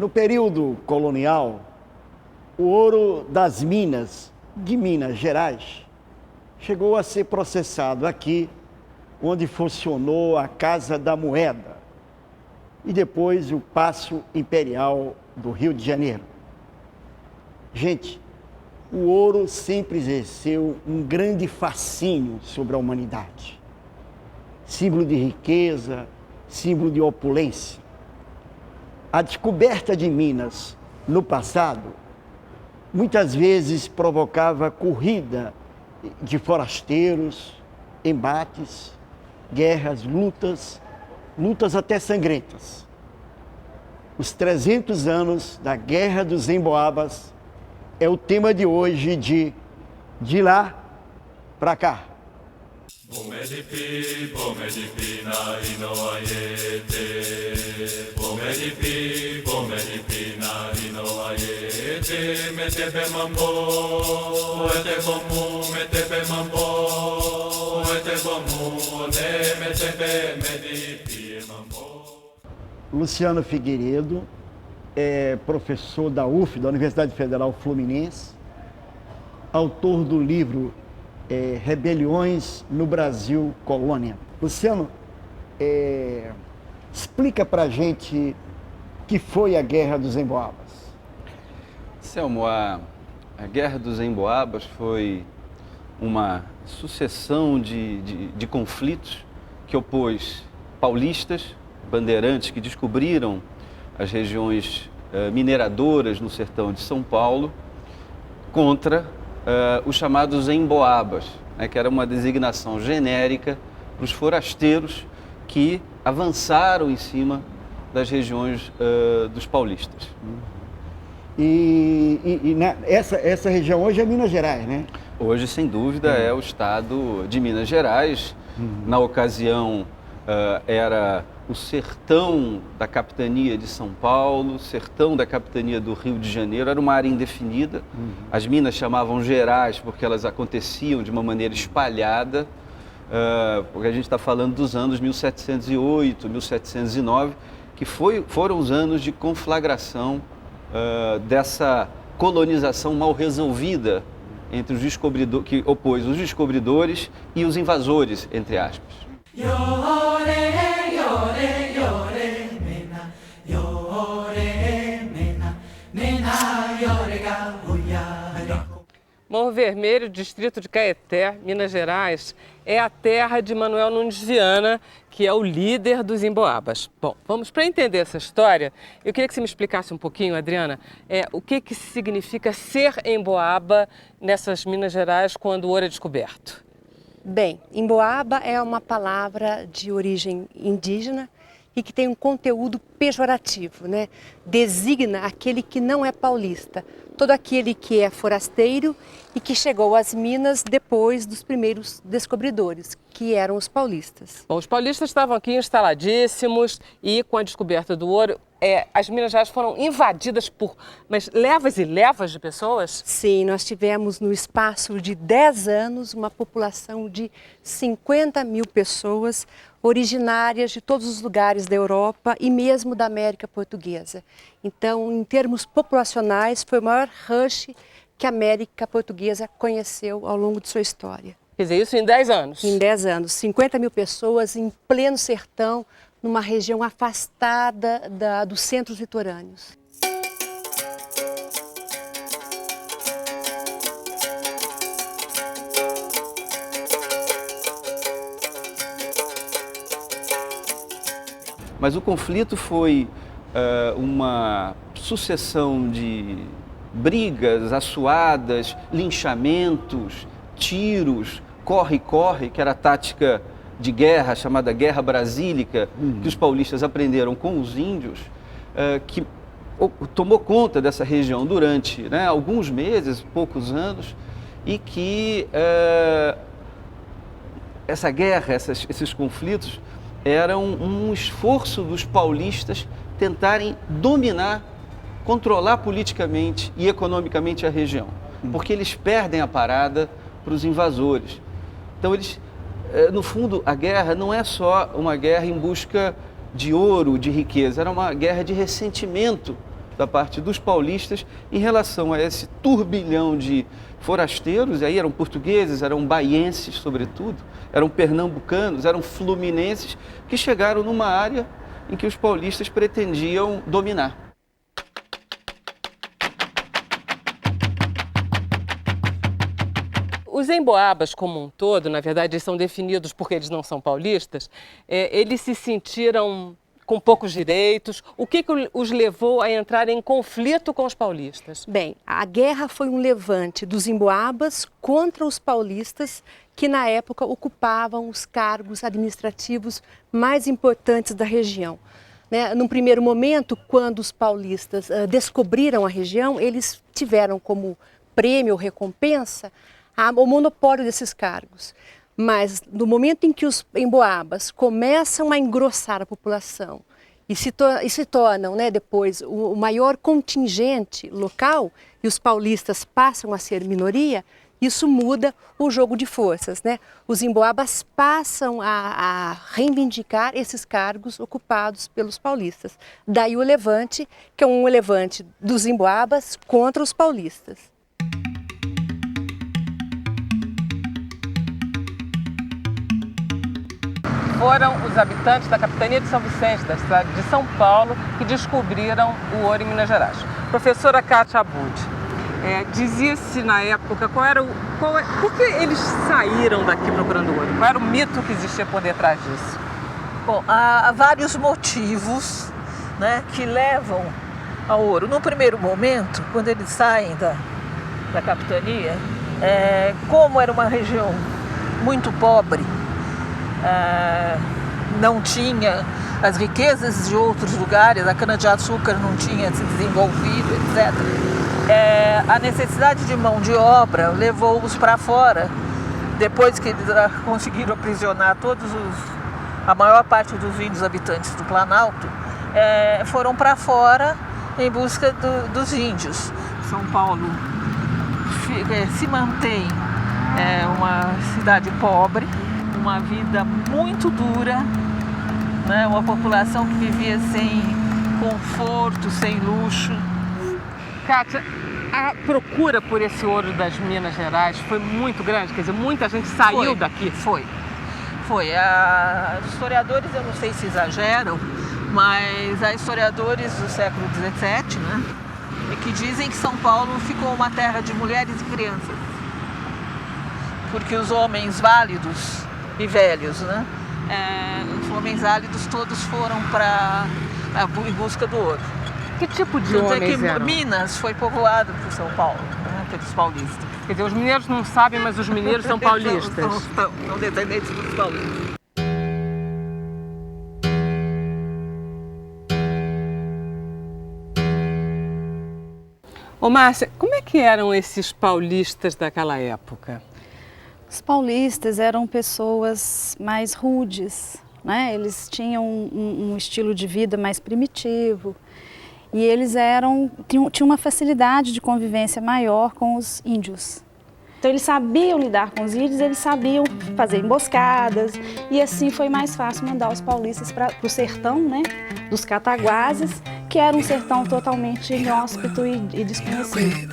No período colonial, o ouro das minas de Minas Gerais chegou a ser processado aqui, onde funcionou a Casa da Moeda e depois o Paço Imperial do Rio de Janeiro. Gente, o ouro sempre exerceu um grande fascínio sobre a humanidade. Símbolo de riqueza, símbolo de opulência. A descoberta de Minas no passado muitas vezes provocava corrida de forasteiros, embates, guerras, lutas até sangrentas. Os 300 anos da Guerra dos Emboabas é o tema de hoje de lá para cá. Luciano Figueiredo é professor da UF, da Universidade Federal Fluminense, autor do livro Rebeliões no Brasil Colônia. Luciano, explica pra gente o que foi a Guerra dos Emboabas. Selmo, a Guerra dos Emboabas foi uma sucessão de conflitos que opôs paulistas, bandeirantes que descobriram as regiões mineradoras no sertão de São Paulo, contra os chamados emboabas, né, que era uma designação genérica para os forasteiros que avançaram em cima das regiões dos paulistas. Essa região hoje é Minas Gerais, né? Hoje, sem dúvida, é o estado de Minas Gerais. Na ocasião, era o sertão da capitania de São Paulo, sertão da capitania do Rio de Janeiro, era uma área indefinida. As minas chamavam Gerais porque elas aconteciam de uma maneira espalhada, porque a gente está falando dos anos 1708, 1709, que foram os anos de conflagração dessa colonização mal resolvida entre os descobridores, que opôs os descobridores e os invasores, entre aspas. Morro Vermelho, distrito de Caeté, Minas Gerais, é a terra de Manuel Nunes Viana, que é o líder dos Emboabas. Bom, para entender essa história, eu queria que você me explicasse um pouquinho, Adriana, o que significa ser Emboaba nessas Minas Gerais quando o ouro é descoberto. Bem, Emboaba é uma palavra de origem indígena e que tem um conteúdo pejorativo, né? Designa aquele que não é paulista, todo aquele que é forasteiro e que chegou às minas depois dos primeiros descobridores, que eram os paulistas. Bom, os paulistas estavam aqui instaladíssimos e com a descoberta do ouro, as Minas Gerais foram invadidas por levas e levas de pessoas? Sim, nós tivemos no espaço de 10 anos uma população de 50 mil pessoas originárias de todos os lugares da Europa e mesmo da América Portuguesa. Então, em termos populacionais, foi o maior rush que a América Portuguesa conheceu ao longo de sua história. Quer dizer, isso em 10 anos? Em 10 anos, 50 mil pessoas em pleno sertão, numa região afastada dos centros litorâneos. Mas o conflito foi uma sucessão de brigas, assuadas, linchamentos, tiros, corre-corre, que era a tática de guerra, chamada Guerra Brasílica, que os paulistas aprenderam com os índios, que tomou conta dessa região durante alguns meses, poucos anos, e que essa guerra, esses conflitos, eram um esforço dos paulistas tentarem dominar, controlar politicamente e economicamente a região, porque eles perdem a parada para os invasores. Então, no fundo, a guerra não é só uma guerra em busca de ouro, de riqueza, era uma guerra de ressentimento da parte dos paulistas em relação a esse turbilhão de forasteiros, e aí eram portugueses, eram baienses sobretudo, eram pernambucanos, eram fluminenses, que chegaram numa área em que os paulistas pretendiam dominar. Os emboabas como um todo, na verdade, eles são definidos porque eles não são paulistas, eles se sentiram com poucos direitos. O que os levou a entrar em conflito com os paulistas? Bem, a guerra foi um levante dos emboabas contra os paulistas, que na época ocupavam os cargos administrativos mais importantes da região. Num primeiro momento, quando os paulistas descobriram a região, eles tiveram como prêmio ou recompensa o monopólio desses cargos. Mas no momento em que os emboabas começam a engrossar a população e se tornam, depois o maior contingente local, e os paulistas passam a ser minoria, isso muda o jogo de forças. Os emboabas passam a reivindicar esses cargos ocupados pelos paulistas. Daí o levante, que é um levante dos emboabas contra os paulistas. Foram os habitantes da capitania de São Vicente, da cidade de São Paulo, que descobriram o ouro em Minas Gerais. Professora Kátia Abud, dizia-se na época por que eles saíram daqui procurando ouro? Qual era o mito que existia por detrás disso? Bom, há vários motivos, que levam ao ouro. No primeiro momento, quando eles saem da capitania, como era uma região muito pobre, não tinha as riquezas de outros lugares, a cana-de-açúcar não tinha se desenvolvido, etc. A necessidade de mão de obra levou-os para fora. Depois que eles conseguiram aprisionar a maior parte dos índios habitantes do Planalto, foram para fora em busca dos índios. São Paulo se mantém uma cidade pobre, uma vida muito dura, uma população que vivia sem conforto, sem luxo. Kátia, a procura por esse ouro das Minas Gerais foi muito grande? Quer dizer, muita gente saiu daqui? Foi. Os historiadores, eu não sei se exageram, mas há historiadores do século XVII, que dizem que São Paulo ficou uma terra de mulheres e crianças. Porque os homens válidos e velhos, os homens válidos todos foram em busca do ouro. Que tipo de homens eram? Minas foi povoado por São Paulo, pelos paulistas. Quer dizer, os mineiros não sabem, mas os mineiros são paulistas. São descendentes dos paulistas. Ô Márcia, como é que eram esses paulistas daquela época? Os paulistas eram pessoas mais rudes, Eles tinham um estilo de vida mais primitivo e eles tinham uma facilidade de convivência maior com os índios. Então eles sabiam lidar com os índios, eles sabiam fazer emboscadas e assim foi mais fácil mandar os paulistas para o sertão, dos Cataguases, que era um sertão totalmente inóspito e desconhecido.